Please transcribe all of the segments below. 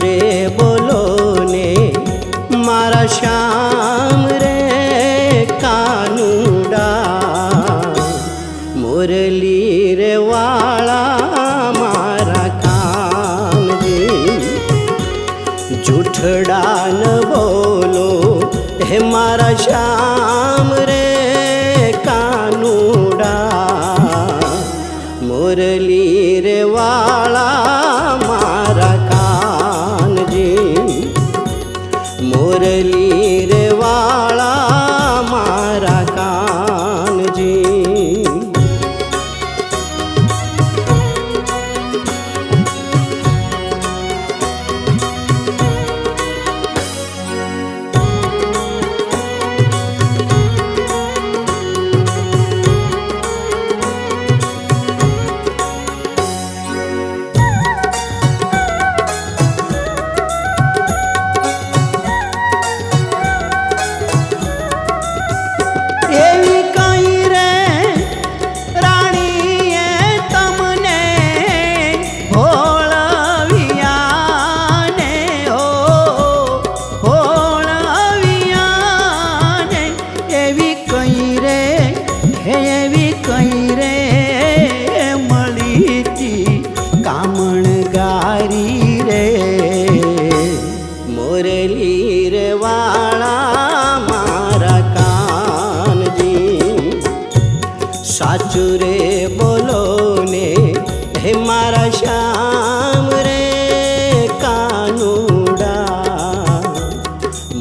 રે બોલો ને મારા શ્યામ રે કાનુડા મુરલી રે વાળા મારા કાનજી જૂઠડા ન બોલો હે મારા શ્યામ રે કાનુડા મુરલી રે વાળા મારા કાનજી મુરલી રે વાળા મારા કાનજી એવી કઈ રે રાણીએ તમને હોળવિયાને હોળવિયાને એવી કઈ રે મળી તી કામણગારી રે મોરલી રે વાળા મારા સાચું રે બોલો ને હે મારા શ્યામ રે કાનુડા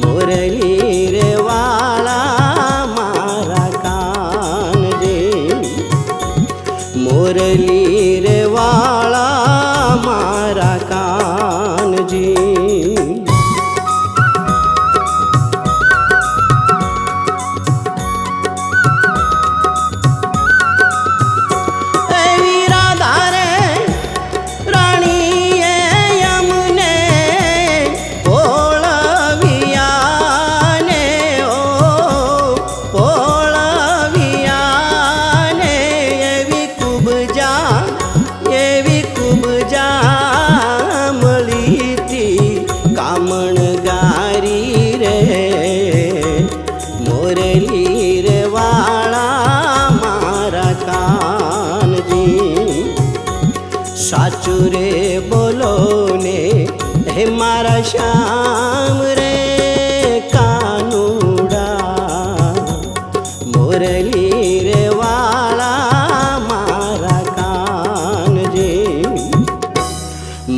મુરલી રે વાળા મારા કાનજી મુરલી રે વાળા મારા કાનજી કામણગારી રે મોરલી રે વાળા મારા કાનજી સાચું રે બોલો ને હે મારા શ્યામ રે કાનુડા મુરલી રે વાળા મારા કાનજી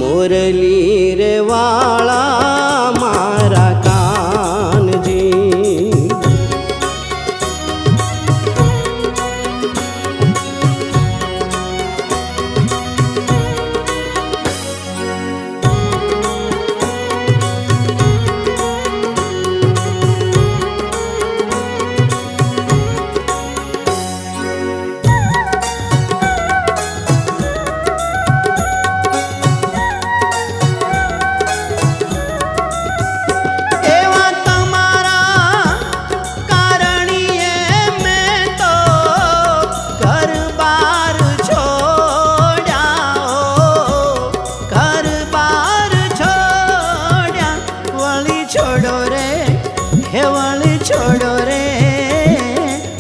મુરલી રે વાળા મારા કાનજી છોડો રે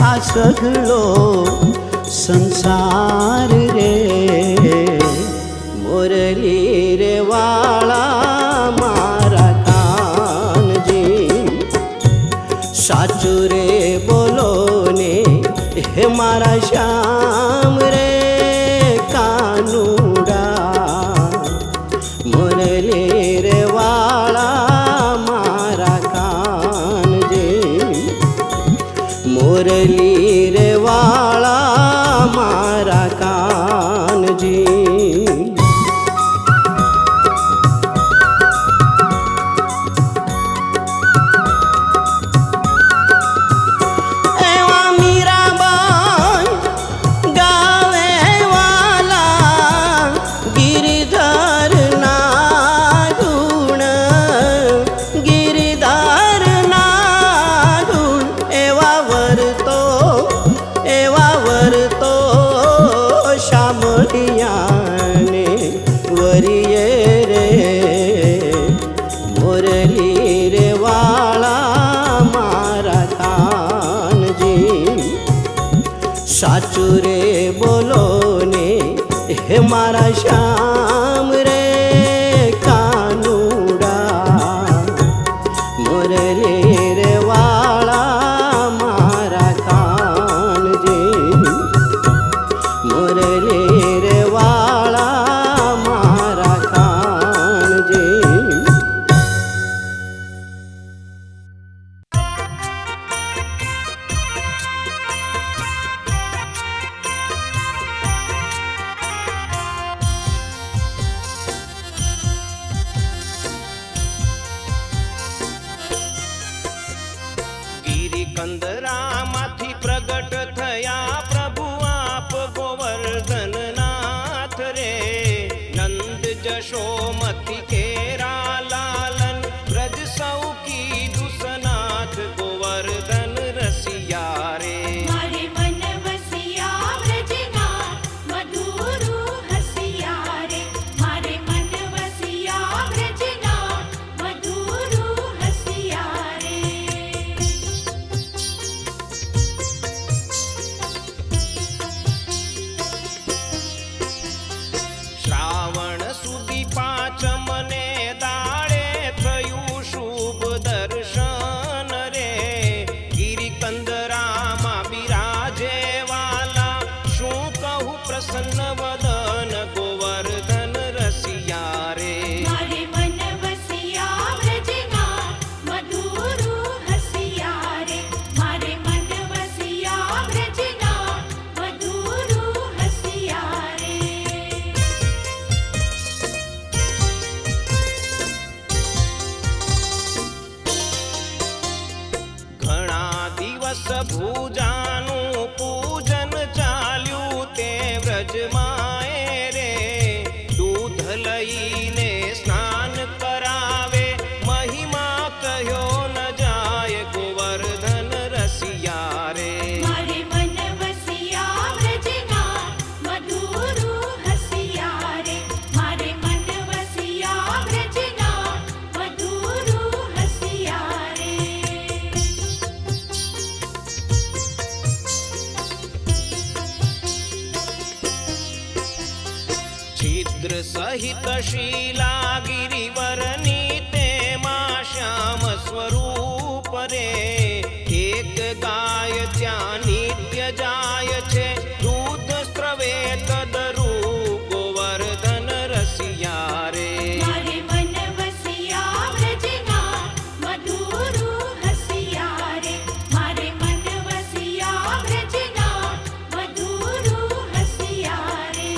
આ સઘળો સંસાર રે મોરલી રે વાળા મારા કાનજી સાચું રે બોલો ને હે મારા શ્યામ રે કાનુડા મુરલી રે વાળા મારા કાનજી મુરલી રે વાળા મારા કાનજી એવા મીરાબાઈ સાચું રે બોલો ને હે મારા શ્યામ રે કાનુડા મુરલી રે વાળા મારા કાનજી મુરલી રે વાળા મારા કાનજી કંદરામાંથી પ્રગટ થયા પ્રભુ આપ ગોવર્ધન નાથ રે નંદ જશોમતી કેરા લાલન વ્રજ સૌ કીધું સનાથ ગોવર્ધન રસિયા રે મારે મન વસિયા વ્રજના મધુરુ હસિયા રે મારે મન વસિયા વ્રજના મધુરુ હસિયા રે શ્રાવણ સુધી પાંચમને દાડે થયું શુભ દર્શન રે ગિરિકંદરામાં બિરાજે વાલા શું કહું પ્રસન્ન વદન ગોવર્ધન રસિયા રે મારે મન વસિયા વ્રજના મધુરુ હસિયા રે મારે મન વસિયા વ્રજના મધુરુ હસિયા રે ઘણા દિવસ ભૂજાનું પૂજન ચાલ્યું તે વ્રજમાએ રે દૂધ લઈને સ્નાન કરાવે મહિમા કહ્યો ન જાય ગોવર્ધન રસિયા રે મારે મન વસિયા વ્રજના મધુરુ હસિયા રે મારે મન વસિયા વ્રજના મધુરુ હસિયા રે છિદ્ર સહિત શીલા ગિરિવરની તેમાં શ્યામ સ્વરૂપ રે એક ગાય ત્યાં નિત્ય જાય છે દૂધ સ્ત્રવે તદરૂ ગોવર્ધન રસિયા રે મારે મન વસિયા વ્રજના મધુરુ હસિયા રે મારે મન વસિયા વ્રજના મધુરુ હસિયા રે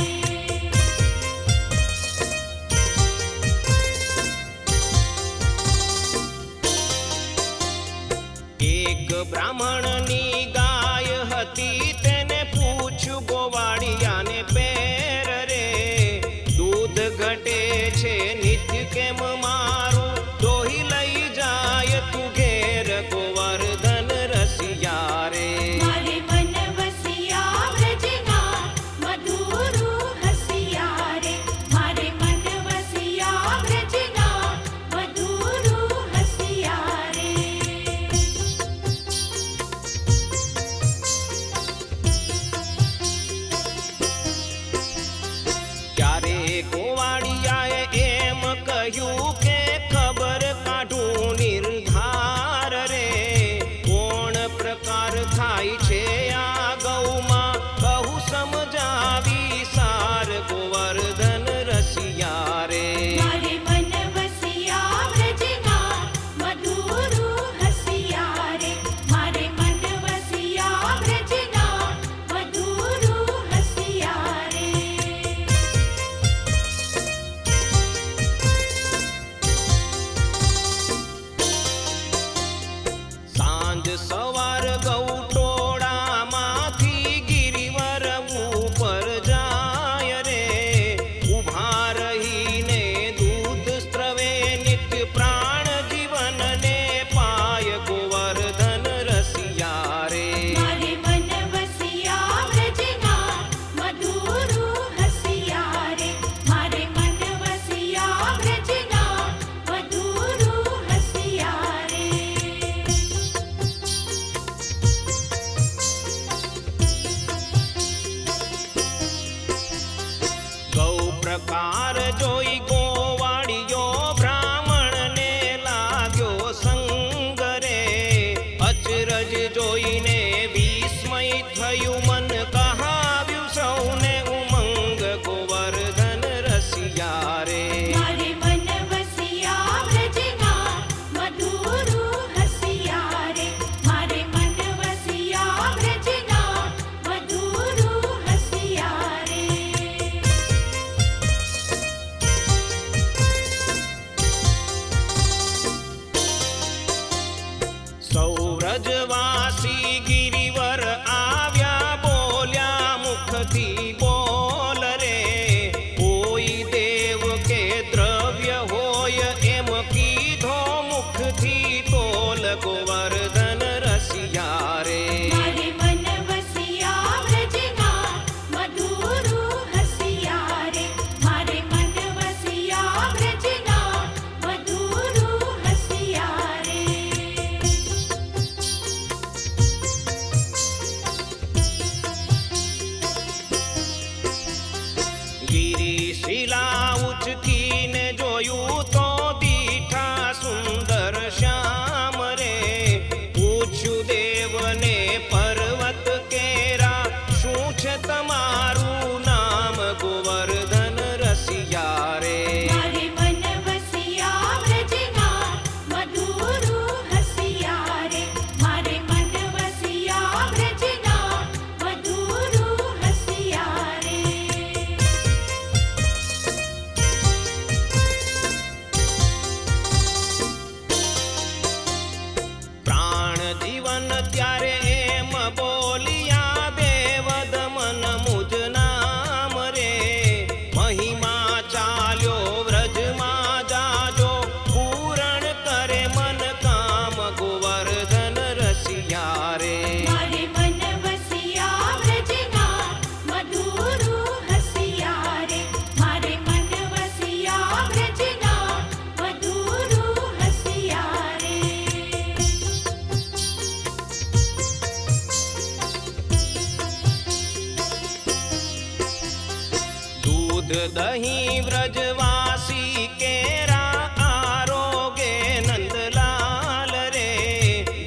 દહીં વ્રજવાસી કેરા આરોગે નંદલાલ રે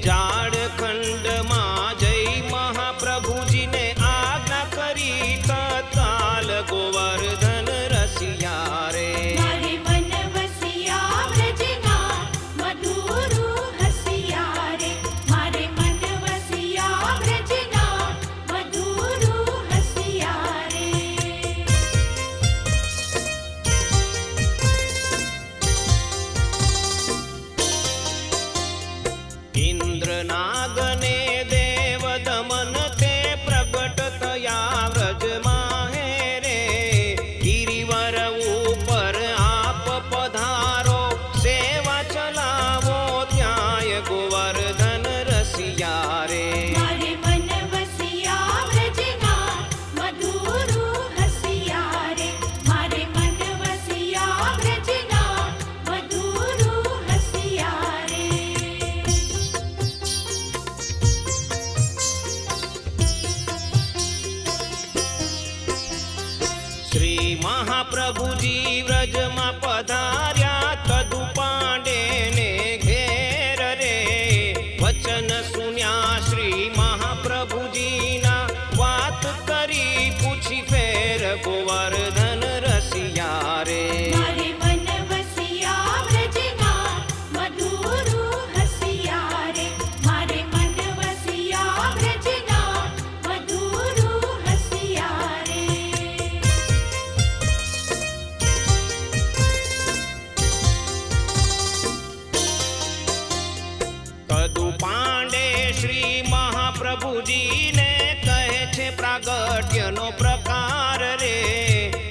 ઝાડખંડમાં જય મહાપ્રભુજીને આજ્ઞા કરી તત્કાલ ગોવર્ધન રસિયા રે મારે વનવસિયા વ્રજના મધુરુ હસિયા રે મારે વનવસિયા વ્રજના મધુરુ હસિયા રે ઇન્દ્રનાગને દેવ દમન તે પ્રગટ થયા વ્રજમાં હે રે ગિરિવર ઉપર આપ પધારો સેવા ચલાવો ત્યાંય ગોવર્ધન રસિયા રે મારે વનવસિયા વ્રજના મધુરુ હસિયા રે મારે વનવસિયા વ્રજના મધુરુ હસિયા રે શ્રી મહાપ્રભુજી વ્રજમાં પધાર્યા તદુ પાંડે ને ઘેર રે વચન સુન્યા શ્રી મહાપ્રભુજીના વાત કરી પૂછી ફેર ગોવર્ધન રસિયા રે મારે વનવસિયા વ્રજના મધુરુ હસિયા રે મારે વનવસિયા વ્રજના મધુરુ હસિયા રે તદુ પાંડે શ્રી મહાપ્રભુજીને કહે છે પ્રાગટ્યનો પ્રકાર રે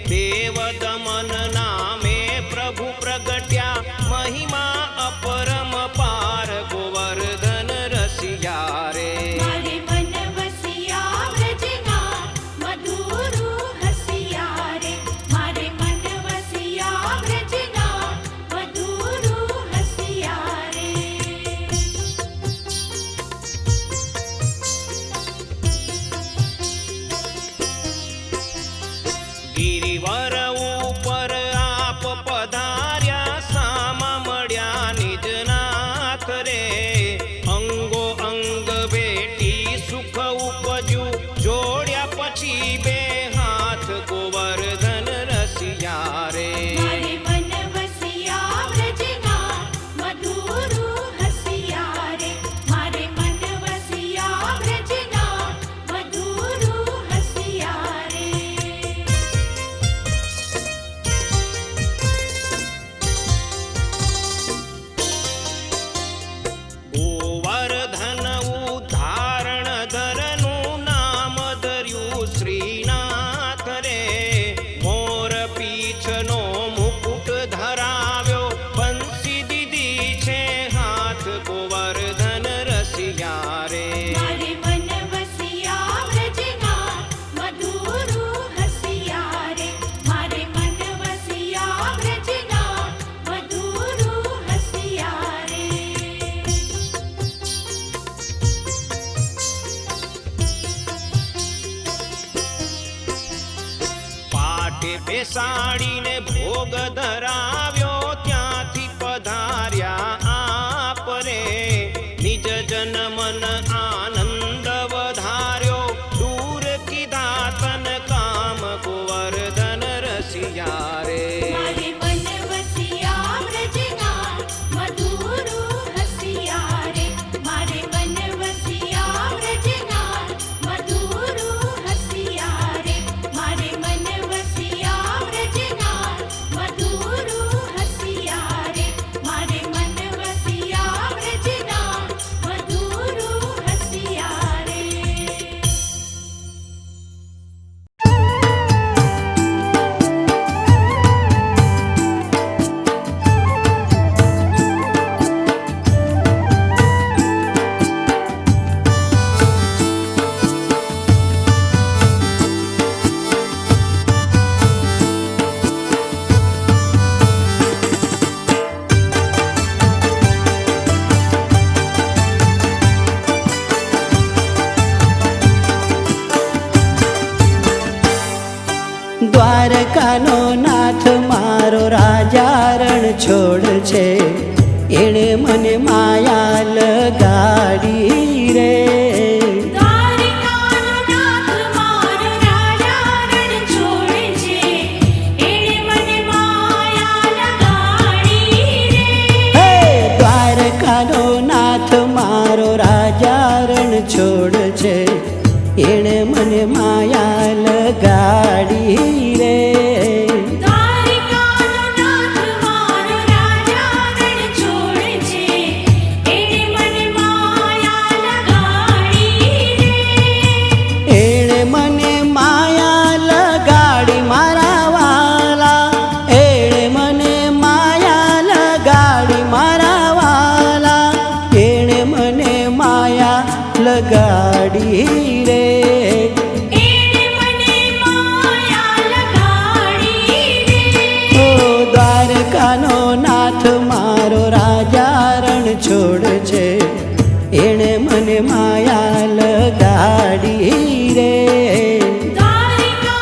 દેવ દમન નામે પ્રભુ પ્રગટ્યા મહિમા અપરમ પાર ગોવર્ધન રસિયા રે મારે વનવસિયા વ્રજના મધુરુ હસિયા રે મારે વનવસિયા વ્રજના મધુરુ હસિયા રે ગિરિવર ઉપર આપ પધાર્યા સામા મળ્યા નિજનાથ રે અંગો અંગ બેટી સુખ ઉપજ્યું જોડ્યા પછી બે હાથ ગોવર્ધન રસિયા રે મારે વનવસિયા વ્રજના મધુરુ હસિયા રે મારે વનવસિયા વ્રજના મધુરુ હસિયા રે ગોવર્ધન ઉદ્ધારણ ધરનું નામ ધર્યું શ્રીનાથ રે મોર પીછનો મુકુટ ધરાવ્યો બંસી દીધી છે હાથ ગોવર્ધન રસિયા રે મારે વનવસિયા વ્રજના મધુરુ હસિયા રે મારે વનવસિયા વ્રજના મધુરુ હસિયા રે પાટે બેસાડીને ભોગ ધરાવ્યો ત્યાંથી પધાર્યા આપ રે નિજ જન મન આનંદ વધાર્યો દૂર કીધા તન કામ ગોવર્ધન રસિયા રે મારે વનવસિયા વ્રજના મધુરુ હસિયા રે મારે વનવસિયા વ્રજના મધુરુ હસિયા રે મારે વનવસિયા વ્રજના મધુરુ હસિયા રે મારે વનવસિયા વ્રજના મધુરુ હસિયા દ્વારકાનો નાથ મારો રાજા રણ છોડ છે, એણે મને માયા લગાડી રે. દ્વારકાનો નાથ મારો રાજા રણ છોડ છે, એણે મને માયા લગાડી રે. હે દ્વારકાનો નાથ મારો રાજા રણ છોડ છે, એણે મને માયા લગાડી રે. દ્વારકાનો નાથ મારો રાજા રણ છોડ છે, એણે મને માયા લગાડી રે. એણે મને માયા લગાડી મારા વાલા, એણે મને માયા લગાડી મારા વાલા, એણે મને માયા લગાડી રે. એણે મને માયા લગાડી રે. ઓ દ્વારકાનો નાથ મારો રાજા રણ છોડ છે, એણે મને માયા લગાડી રે. દ્વારકાનો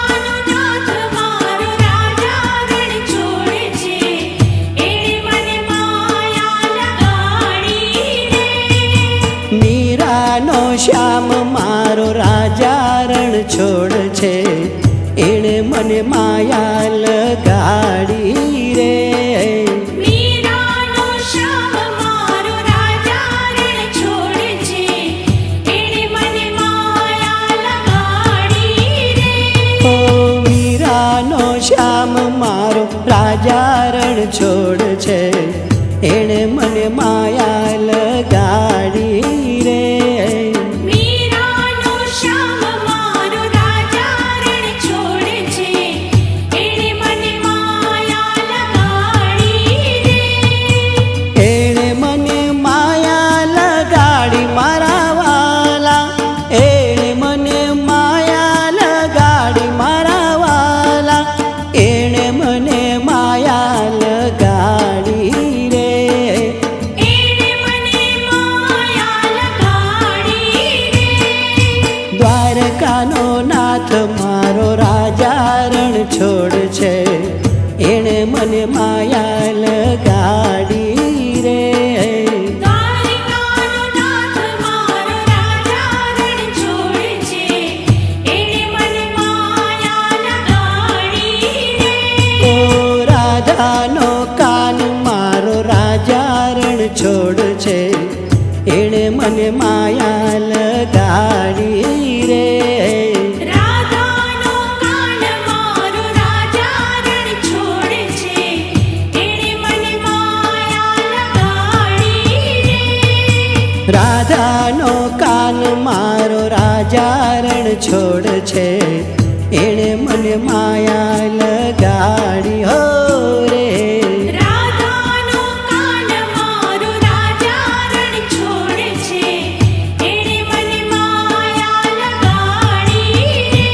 નાથ મારો રાજા રણ છોડ છે, એણે મને માયા લગાડી રે. મીરાનો શ્યામ મારો રાજા રણ છોડ છે, એણે મને માયા લગાડી રે. મીરાનો શ્યામ મારો રાજા રણ છોડ છે, એણે મને માયા લગાડી રે. ઓ મીરાનો શ્યામ મારો રાજા રણ છોડ છે, એણે મને માયા લગાડી રે. મીરાનો શ્યામ મારો રાજા રણ છોડ છે, એણે મને માયા લગાડી રે. એણે મને માયા લગાડી મારા વાલા, એણે મને માયા લગાડી મારા વાલા, એણે મને માયા લગાડી રે. એણે મને માયા લગાડી રે. દ્વારકાનો નાથ મારો રાજા રણ છોડ છે, એણે મને માયા લગાડી રે. દ્વારકાનો નાથ મારો રાજા રણ છોડ છે, એણે મને માયા લગાડી રે. ઓ રાધાનો કાન મારો રાજા રણ છોડ છે, એણે મને માયા લગાડી રે. રાધાનો કાન મારો રાજા રણ છોડ છે, એણે મને માયા લગાડી રે. રાધાનો કાન મારો રાજા રણ છોડ છે, એણે મને માયા લગાડી હો રે. રાધાનો કાન મારો રાજા રણ છોડ છે, એણે મને માયા લગાડી રે.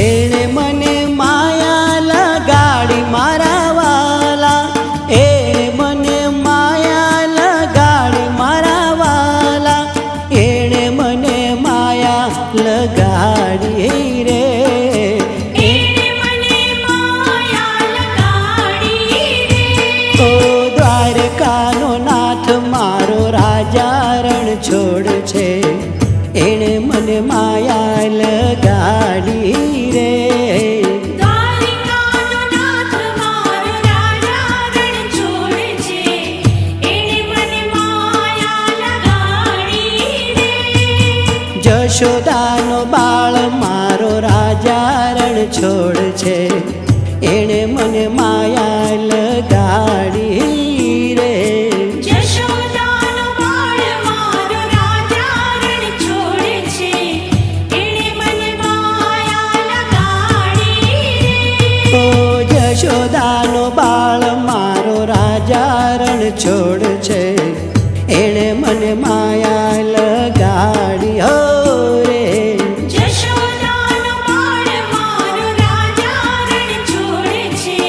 એણે મને માયા લગાડી મારા વાલા, એણે મને માયા લગાડી મારા વાલા, એણે મને માયા લગાડી રે. એણે મને માયા લગાડી રે. ઓ દ્વારકાનો નાથ મારો રાજા રણ છોડ છે, એણે મને માયા લગાડી રે. દ્વારકાનો નાથ મારો રાજા રણ છોડ છે, એણે મને માયા લગાડી રે. જશોદાનો બાળ મારો રાજા રણ છોડ છે, એણે મને માયા લગાડી રે. જશોદાનો બાળ મારો રાજા રણ છોડ છે, એણે મને માયા લગાડી રે. ઓ જશોદાનો બાળ મારો રાજા રણ છોડ છે, એણે મને માયા લગાડી હો રે. જશોદાનો બાળ મારો રાજા રણ છોડ છે,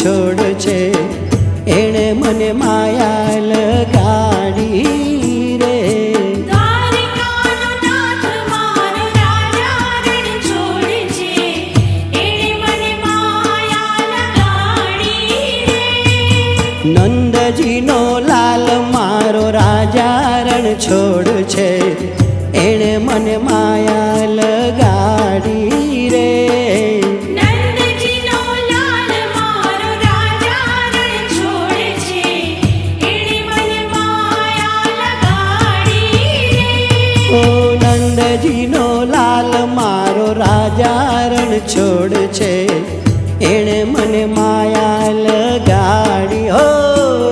છોડ છે એણે મને માયા લગાડી રે. દ્વારિકાનો નાથ મારો રાજા રણ છોડ છે એણે મને માયા લગાડી રે. નંદજીનો લાલ મારો રાજા રણ છોડ છે એણે મને માયા લગાડી રે. નંદજીનો લાલ મારો રાજા રણ છોડ છે એણે મને માયા લગાડી રે. ઓ નંદજીનો લાલ મારો રાજા રણ છોડ છે એણે મને માયા લગાડી હો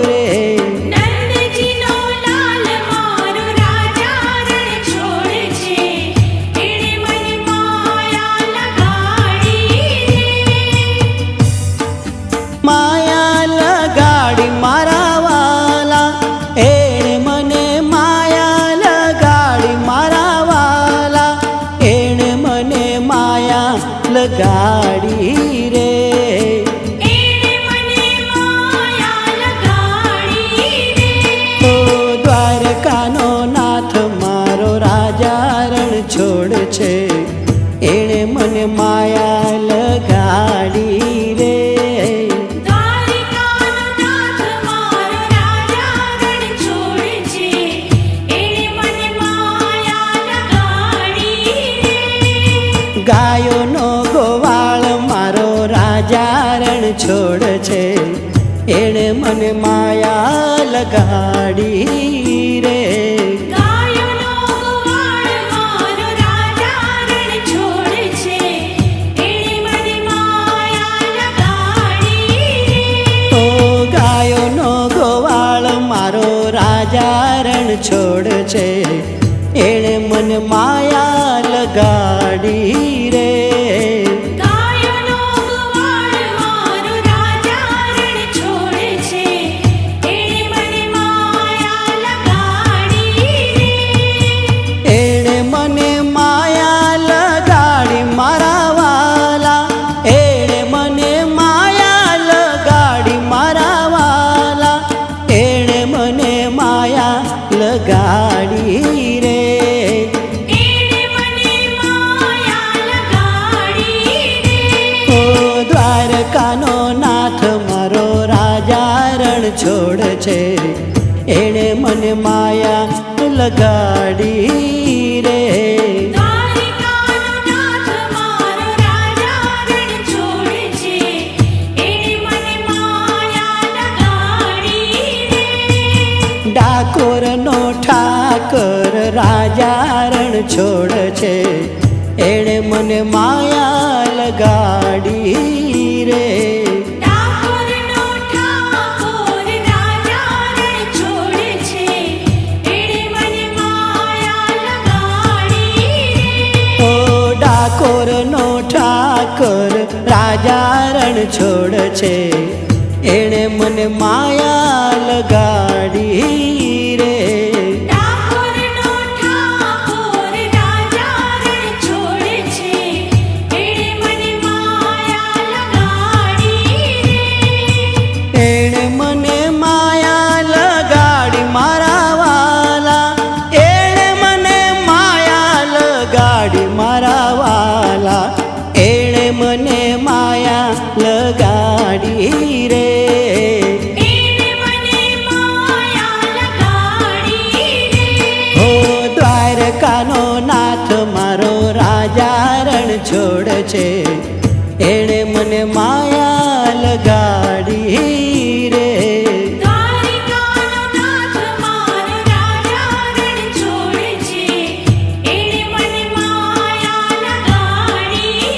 રે. નંદજીનો લાલ મારો રાજા રણ છોડ છે એણે મને માયા લગાડી રે. માયા લગાડી મારા વાલા એણે મને માયા લગાડી મારા વાલા એણે મને માયા લગાડી રે. એણે મને માયા લગાડી રે. ઓ દ્વારકાનો નાથ મારો રાજા રણ છોડ છે એણે મને માયા લગાડી રે. દ્વારિકાનો નાથ મારો રાજા રણ છોડ છે એણે મને માયા લગાડી રે. ગાયોનો ગોવાળ મારો રાજા રણ છોડ છે એણે મને માયા લગાડી રે. ગાયોનો ગોવાળ મારો રાજા રણ છોડ છે એણે મને માયા લગાડી રે. ઓ ગાયોનો ગોવાળ મારો રાજા રણ છોડ છે એણે મને માયા લગાડી રે. ગાયોનો ગોવાળ મારો રાજા રણ છોડ છે એણે મને માયા લગાડી રે. એણે મને માયા લગાડી મારા વાલા એણે મને માયા લગાડી મારા વાલા એણે મને માયા લગાડી રે. એણે મને માયા લગાડી રે. ઓ દ્વારકાનો નાથ મારો રાજા રણ છોડ છે એણે મને માયા લગાડી રે. દ્વારિકાનો નાથ મારો રાજા રણ છોડ છે એણે મને માયા લગાડી રે. ડાકોરનો ઠાકર રાજા રણ છોડ છે એણે મને માયા લગાડી રે. ડાકોરનો ઠાકોર રાજા રણ છોડ છે એણે મને માયા લગાડી રે. ઓ ડાકોરનો ઠાકર રાજા રણ છોડ છે એણે મને માયા લગાડી રે. ડાકોરનો ઠાકોર રાજા રણ છોડ છે એણે મને માયા લગાડી રે. એણે મને માયા લગાડી મારા વાલા એણે મને માયા લગાડી મારા વાલા એણે મને માયા લગાડી રે. એણે મને માયા લગાડી રે. હો દ્વારકાનો નાથ મારો રાજા રણ છોડ છે એણે મને માયા લગાડી રે. દ્વારિકાનો નાથ મારો રાજા રણ છોડ છે એણે મને માયા લગાડી રે.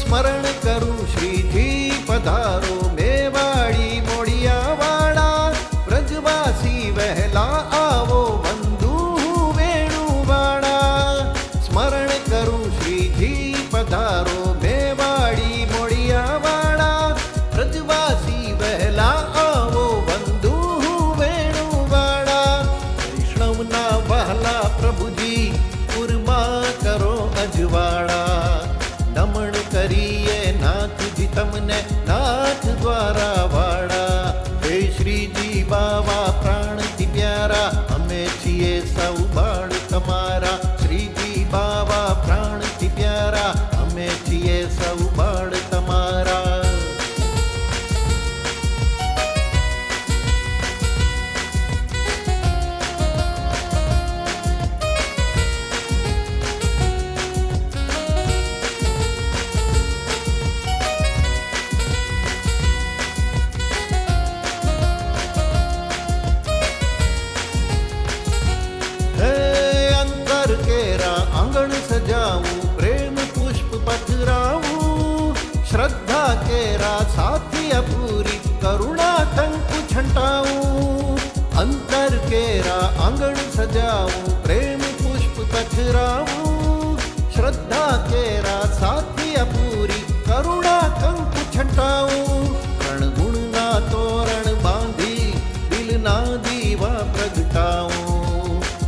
સ્મરણ કરું શ્રીજી પધારો મેવાડી મોડિયાવાળા વ્રજવાસી વહેલા આવો બંધુ વેણુવાળા સ્મરણ કરું શ્રીજી પધારો મેવાડી મોડિયાવાળા વ્રજવાસી વહેલા આવો બંધુ વેણુવાળા વૈષ્ણવના વહાલા પ્રભુજી પુરમાં કરો અજવાળા નમણ કરીએ નાથજી તમને નાથ દ્વારા વાળા હે શ્રીજી બાવા પ્રાણથી પ્યારા અમે છીએ સૌ બાળ તમારા શ્રીજી બાવા પ્રાણથી પ્યારા અમે છીએ સૌ બાળ તમારા હે અંતર કેરા આંગણ સજાવું પ્રેમ પુષ્પ પથરાવું શ્રદ્ધા કેરા સાથી અપૂરી કરુણા કંકુ છંટાવું અંતર કેરા આંગણ સજાવું પ્રેમ પુષ્પ પથરાવું શ્રદ્ધા કેરા સાથી અપૂરી કરુણા કંકુ છંટાવું ત્રણ ગુણના તોરણ બાંધી દિલના દીવા પ્રગટાવું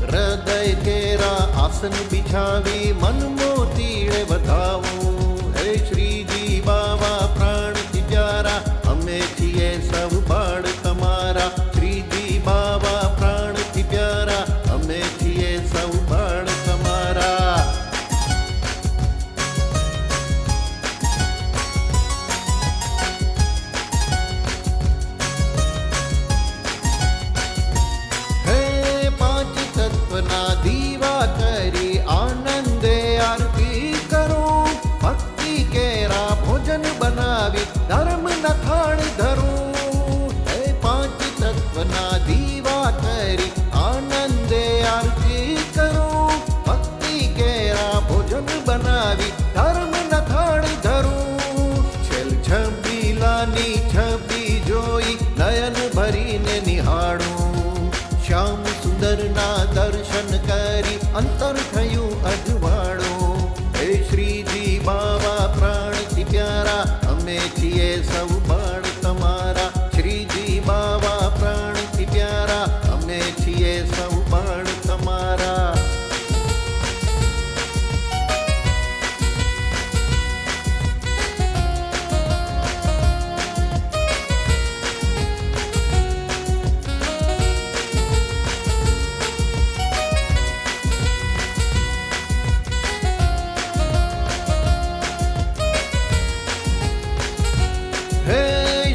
હૃદય કેરા આસન બિછાવી મન મોતીડે વધાવું હે શ્રીજી બાવા પ્રાણથી પ્યારા અમે છીએ સૌ બાળ તમારા શ્રીજી બાવા પ્રાણથી પ્યારા અમે છીએ સૌ બાળ તમારા હે પાંચ તત્વના દીવા કરી આનંદે આરતી કરો ભક્તિ કેરા ભોજન બનાવી ધર્મ નખાણ ધરું હે પાંચ તત્વના દીવા કરી આનંદે આરતી કરો ભક્તિ કેરા ભોજન બનાવી ધર્મ નખાણ ધરું છેલ છબીલાની છબી જોઈ નયન ભરીને નિહાળું શ્યામ સુંદરના દર્શન કરી અંતર થયું અજવાળું હે શ્રીજી બાવા પ્રાણથી પ્યારા અમે છીએ સૌ બાળ તમારા શ્રીજી બાવા પ્રાણથી પ્યારા અમે છીએ સૌ બાળ તમારા હે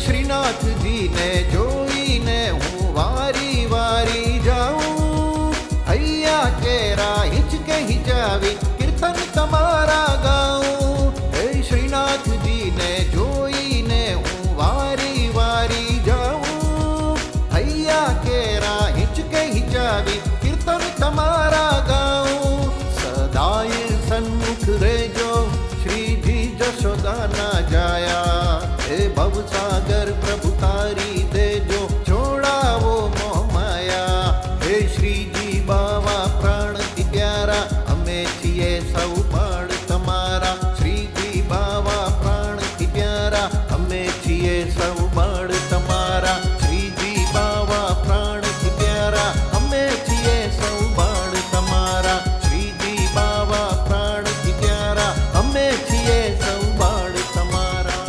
શ્રીનાથજીને જોઈને હું વારી વારી જાઉં હૈયા કેરા હિચકે હિજાવી કીર્તન તમારા ગાઉં હે શ્રીનાથજીને જોઈને હું વારી વારી જાઉં હૈયા કેરા હિચકે હિજાવી કીર્તન તમારા ગાઉં સદાય સન્મુખ રહેજો શ્રીજી જશોદાના જાયા હે ભવસાગર પ્રભુ તારી દેજો છોડાવો મોહ માયા હે શ્રીજી બાવા પ્રાણથી પ્યારા અમે છીએ સૌ બાળ તમારા શ્રીજી બાવા પ્રાણથી પ્યારા અમે છીએ સૌ બાળ તમારા શ્રીજી બાવા પ્રાણથી પ્યારા અમે છીએ સૌ બાળ તમારા શ્રીજી બાવા પ્રાણથી પ્યારા અમે છીએ સૌ બાળ તમારા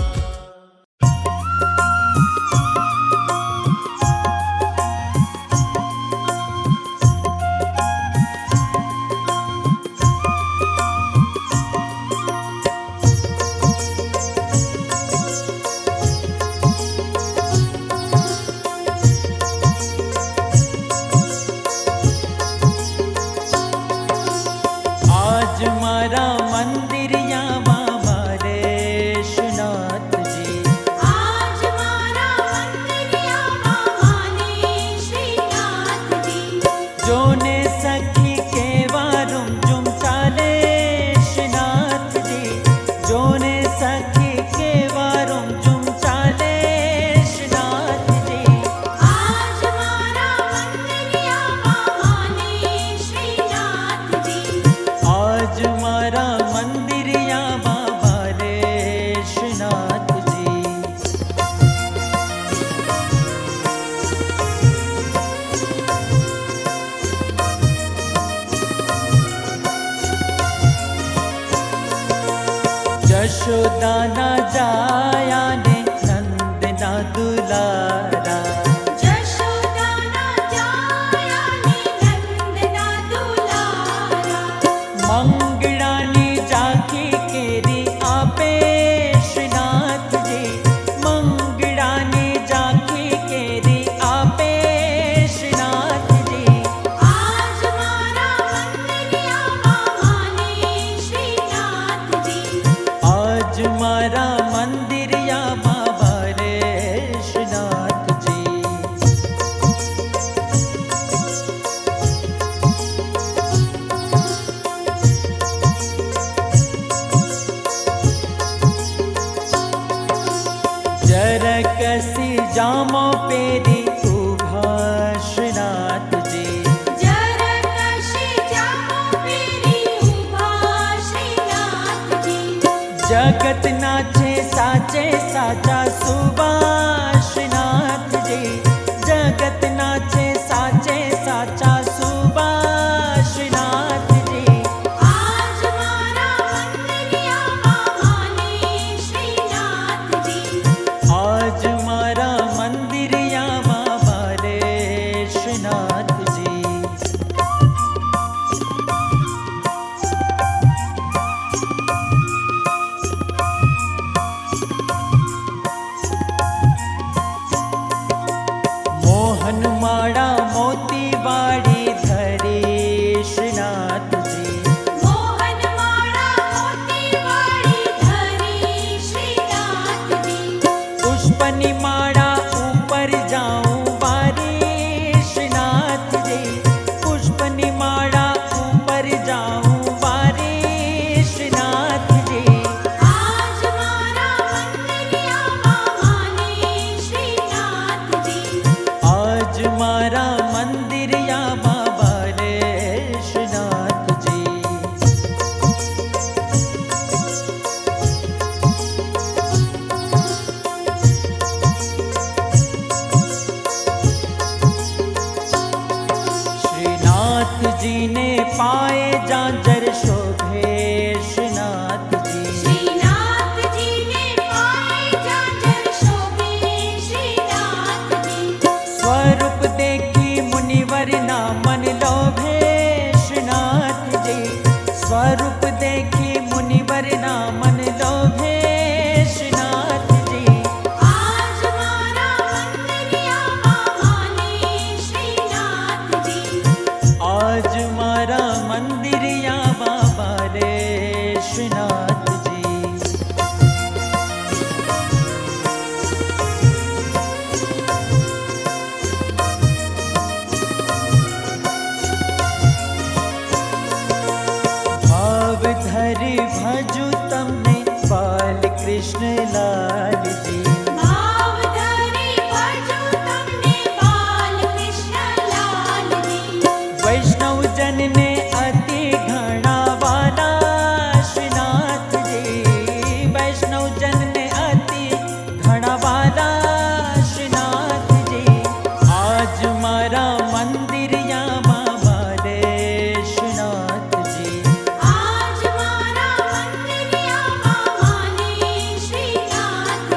આજ મારા મંદિરિયામાં મારે શ્રીનાથજી આજ મારા મંદિરિયામાં માને શ્રીનાથજી જોને સખી કેવા રૂમ ઝુમ ચાલે શ્રીનાથજી જોને સખી મંદિરિયા બાબા રે શ્રીનાથજી. જશોદાના જાયા ને નંદના દુલારા, જશોદાના જાયા ને નંદના દુલારા, મંગળાની ઝાંખી કેરી આપે શ્રીનાથજી, મંગળાની ઝાંખી કેરી આપે શ્રીનાથજી. આજ મારા મંદિરિયામાં માને શ્રીનાથજી. આજ મારા મંદિરિયા બાબા રે શ્રીનાથજી. જરકસી જામો પેરી ઉભા શ્રીનાથજી, જરકશી જામો પેરી ઊભા શ્રીનાથજી. જગતના છે સાચે સાચા સુબા શ્રીનાથજી, જગતના છે સાચે સાચા સુબા શ્રીનાથજી. આજ મારા મંદિરિયામાં માને શ્રીનાથજી. આજ મારા મંદિરિયા બાબા રે શ્રીનાથજી. મોહન માળા મોતી વાળી ધરી શ્રીનાથજી, મોહન માળા મોતી વાળી ધરી શ્રીનાથજી. પુષ્પની માળા ઉપર જાઉં બારી શ્રીનાથજી, પુષ્પની માળા ઉપર જાઉં બારી શ્રીનાથજી. આજ મારા મંદિરિયામાં માને શ્રીનાથજી. આજ મારા મંદિરિયા બાબા રે શ્રીનાથજી. શ્રીનાથજીને પાએ જાંજર શોભે શ્રીનાથજી, શ્રીનાથજીને પાએ જાજર શોભે શ્રીનાથજી. સ્વરૂપ દેખી મુનિવરના મન લોભે શ્રીનાથજી, સ્વરૂપ દેખી મુનિવરના મન લોભે શ્રીનાથજી. આજ મારા મંદિરિયામાં માને શ્રીનાથજી. આજ મારા મંદિરિયા બાબા રે શ્રીનાથજી. ભાવ ધરી ભજુ તમને બાલ કૃષ્ણ લાલજી, ભાવ ધરી ભજુ તમને બાલકૃષ્ણ લાલજી. વૈષ્ણવજનને અતિ ઘણા વાલા શ્રીનાથજી, વૈષ્ણવજનને અતિ ઘણા વાલા શ્રીનાથજી. આજ મારા મંદિરિયા બાબા રે શ્રીનાથજી. આજ મારા મંદિરિયામાં માને શ્રીનાથજી.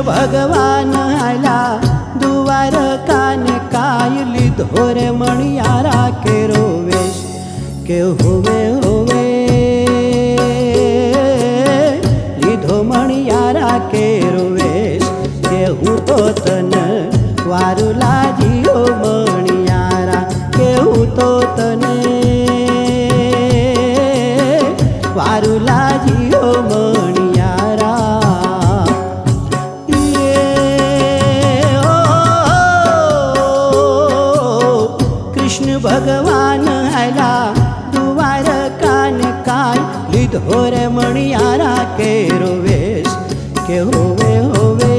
ભગવાન આલા દ્વારકાને કાય લીધો રે મણિયારા કેરો વેશ કે હોવે હોવે લીધો મણિયારા કેરો વેશ કે હું તો તને વારું લાજ્યો મણિયારા કે હું તો તને વારું લાજ્યો મણિયારા કૃષ્ણ ભગવાન આલા દ્વારકાને કાય લીધો રે મણિયારા કેરો વેશ કે હોવે હોવે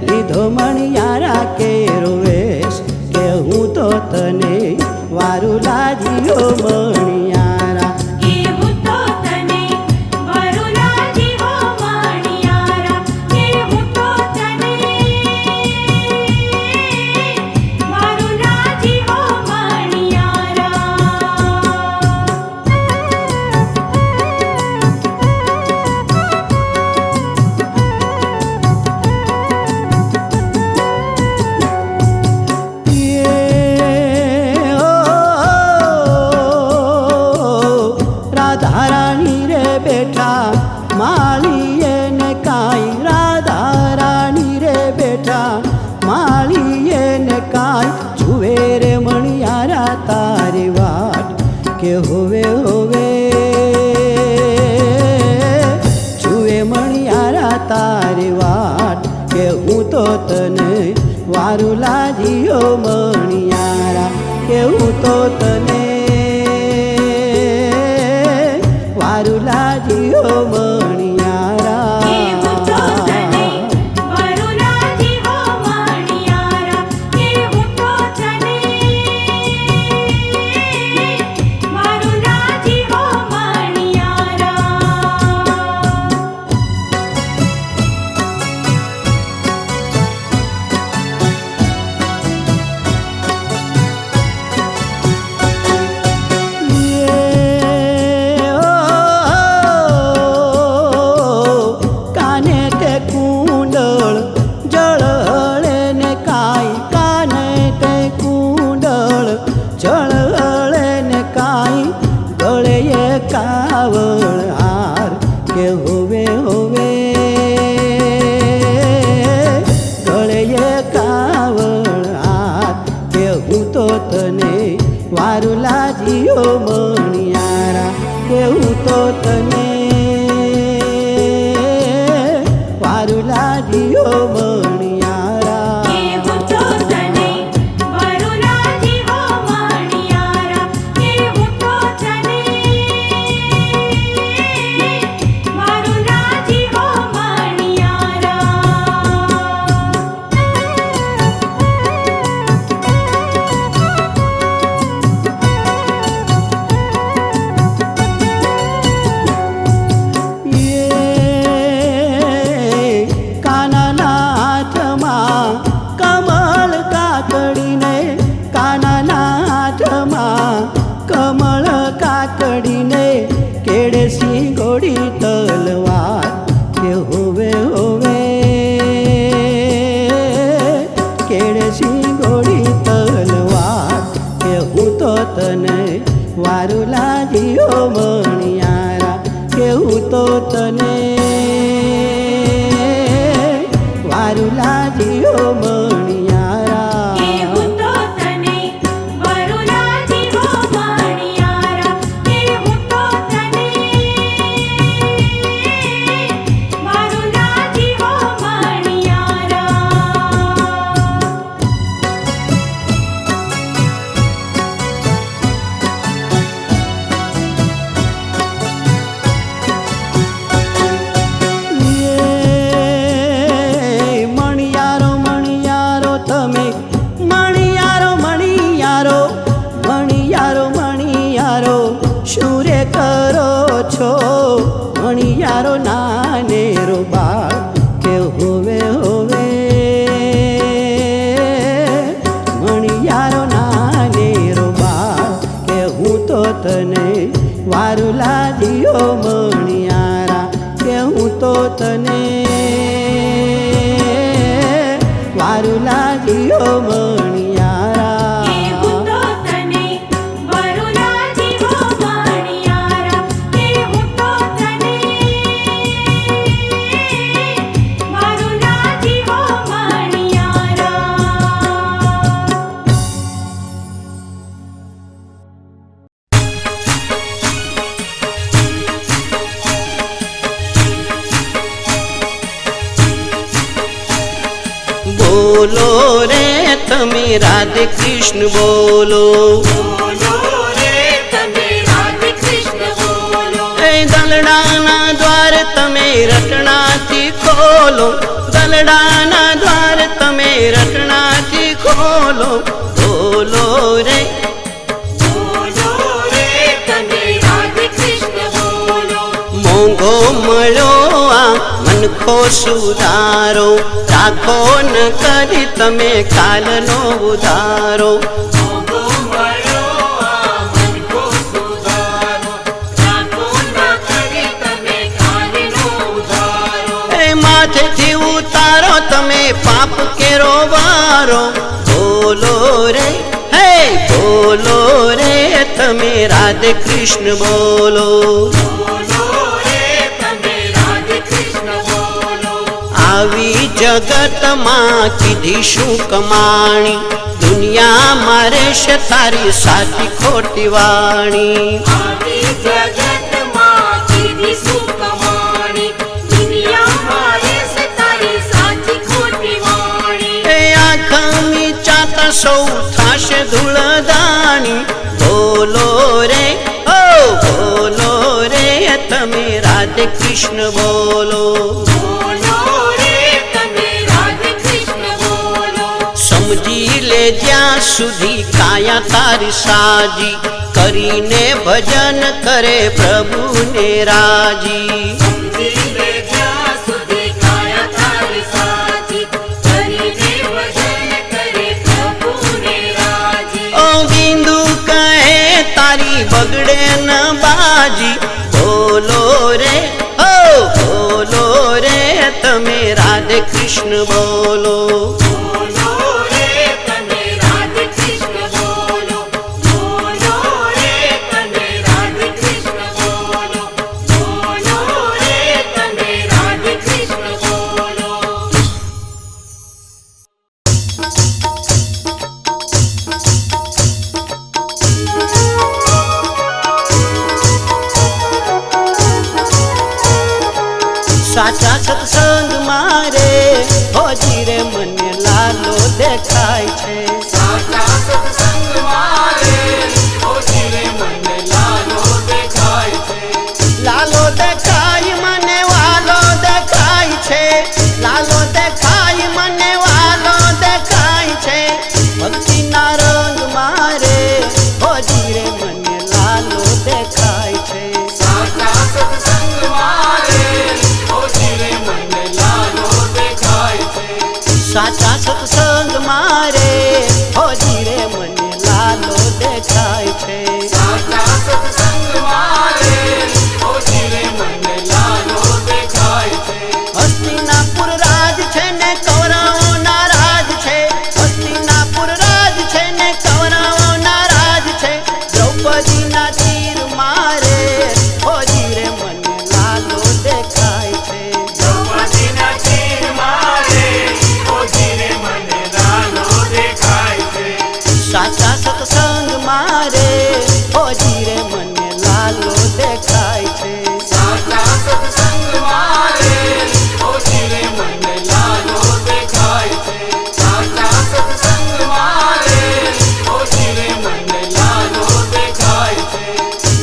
લીધો મણિયારા કેરો વેશ કે હું તો તને વારું લાજ્યો મણિયારા એવું તો તને વરુલાજી હો મણિયારા એવું તો તને વરુલાજી હો રાધારાણી રે બેઠા માળીએ ને કાંઈ રાધારાણી રે બેઠા માળીએ ને કાંઈ જુએ રે મણિયારા તારી વાટ કે હોવે હોવે જુએ મણિયારા તારી વાટ કે હું તો તને વારું લાજ્યો મણિયારા કે હું તો તને વારું લાજ્યો મણિયારા એવું તો તને વરુલાજી હો મણિયારા એવું તો તને વરુલાજી હો કાને તે કુંડળ જળહળે ને કાંઈ કાને તે કુંડળ જળહળે ને કાંઈ ગળે કાવળ હાર કે હોવે હોવે ગળે કાવળ હાર કે હું તો તને વારું લાજ્યો મણિયારા કે હું તો તને વારું લાજ્યો મણિયારા એવું તો તને વરુલાજી હો મણિયારા એવું તો તને વરુલાજી હો કાનાના હાથમાં કમળ કાકડીને કાનાના હાથમાં કમળ કાકડીને કેડે સિંગોડી તલવાર કે હોવે હોવે કેડે સિંગોડી તલવાર કે હું તો તને વારું લાજ્યો મણિયારા કે હું તો તને વારું લાજ્યો મણિયારા એવું તો તને વરુલાજી હો મણિયારા એવું તો તને વરુલાજી હો મણિયારા મણિયારો મણિયારો હારું લાગ્યો મણિયારા કેવું તો તને વરુલા જીવો મણિયારા કેવું તો તને વરુલા જીવો બોલો રે તમે રાધે કૃષ્ણ બોલો એ દલડાના દ્વાર તમે રટણાથી ખોલો દલડાના દ્વાર તમે રટણાથી ખોલો બોલો રે મોંઘો મળ્યો આ મનખો સુધારો રાખો ન કરી તમે કાલનો ઉધારો એ માથેથી ઉતારો તમે પાપ કેરો વારો બોલો રે હે બોલો રે તમે રાધે કૃષ્ણ બોલો આવી જગતમાં કીધી શું કમાણી દુનિયામાં રહેશે તારી સાચી ખોટી વાણી એ આંખમી ચાતા સૌ થાશે ધૂળદાણી બોલો રે ઓ બોલો રે તમે રાધે કૃષ્ણ બોલો સમજી લે જ્યાં સુધી કાયા તારી સાજી કરીને ભજન કરે પ્રભુને રાજી ઓ બિંદુ કહે તારી બગડે ન બાજી બોલો રે ઓ બોલો રે તમે રાધે કૃષ્ણ બોલો સાચા સત્સંગ મારે હોજી રે મને લાલો દેખાય છે લાલો દેખાય મને વાલો દેખાય છે લાલો દેખાય મને વાલો દેખાય છે ભક્તિના રંગ મારે હોજી રે મને લાલો દેખાય છે સાચા સત્સંગ મારે હોજી રે મને લાલો દેખાય છે હસ્તિનાપુર રાજ છે ને કૌરવોના રાજ છે હસ્તિનાપુર રાજ છે ને કૌરવોના રાજ છે દ્રૌપદીના તીર મારે હોજી રે મને લાલો દેખાય છે સાચા સત્સંગ મારે હોજી રે મને લાલો દેખાય છે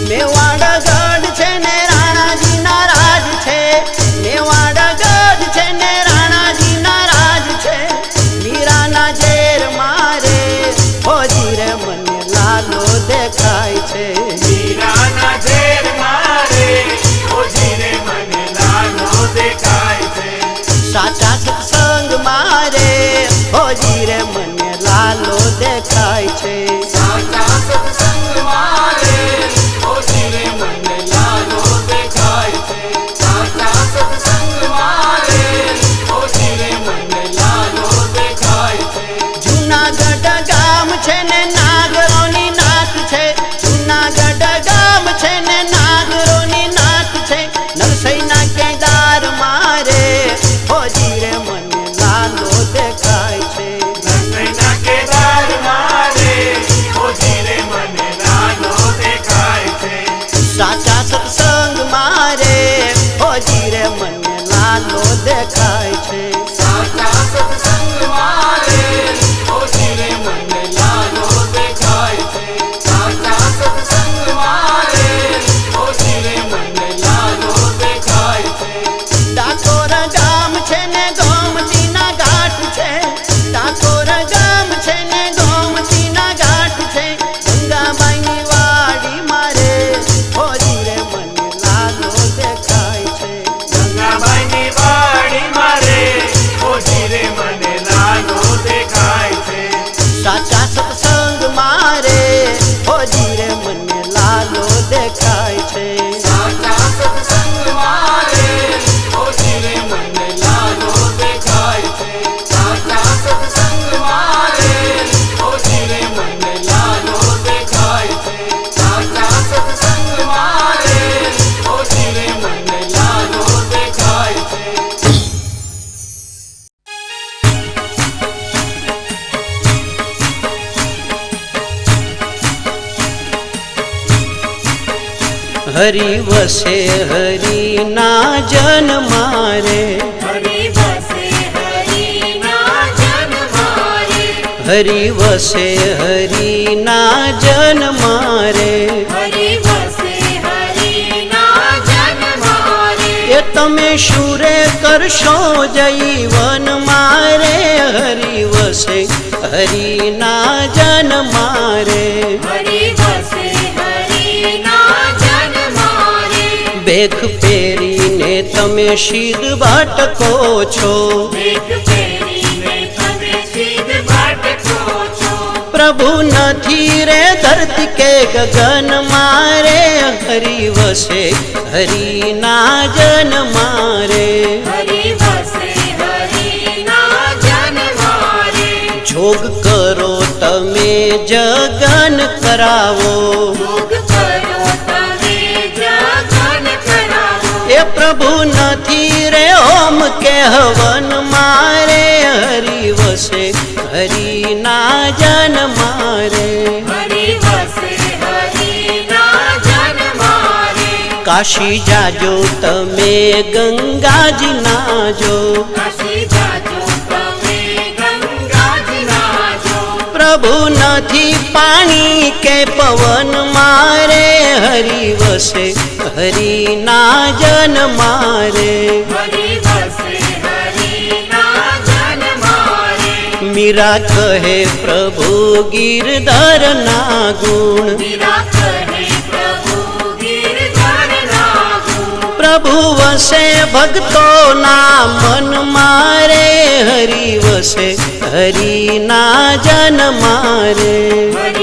મેવાડ ગઢ છે ને રાણાજીના રાજ છે મેવાડ ગઢ છે ને રાણાજીના રાજ છે મીરાના ઝેર મારે હોજી રે મને લાલો દેખાય છે સાચા સત્સંગ મારે હોજી રે મને લાલો દેખાય છે હરિ વસે હરિના જન મારે હરિ વસે હરિના જન મારે હરિ વસે હરિના જન મારે હરિ વસે હરિના જન મારે એ તમે શુરે કરશો જૈવન મારે હરિ વસે હરિના જન મારે હરિ વસે હરિના જન મારે ભેખ પહેરીને તમે સિદ્ધ ભટકો છો ભેખ પહેરીને તમે સિદ્ધ ભટકો છો પ્રભુ નથી રે ધરતી કે ગગન મારે હરિ વસે હરિના જન મારે હરિ વસે હરિના જન મારે જોગ કરો તમે જગન કરાવો ભોગ કરો તમે જગન કરાવો એ પ્રભુ નથી રે ઓમ કે હવન મારે હરિ વસે હરિના જન મારે હરિ વસે હરિના જન મારે કાશી જાજો તમે ગંગાજી નાજો કાશી જાજો તમે ગંગાજી નાજો પ્રભુ નથી પાણી કે પવન મારે હરિ વસે હરિના જન મારે હરિ વસે હરિના જન મારે મીરા કહે પ્રભુ ગિરધર ના ગુણ મીરા કહે પ્રભુ ગિરધર નાગું પ્રભુ વસે ભક્તો ના મન મારે હરિ વસે હરિના જન મારે હરિ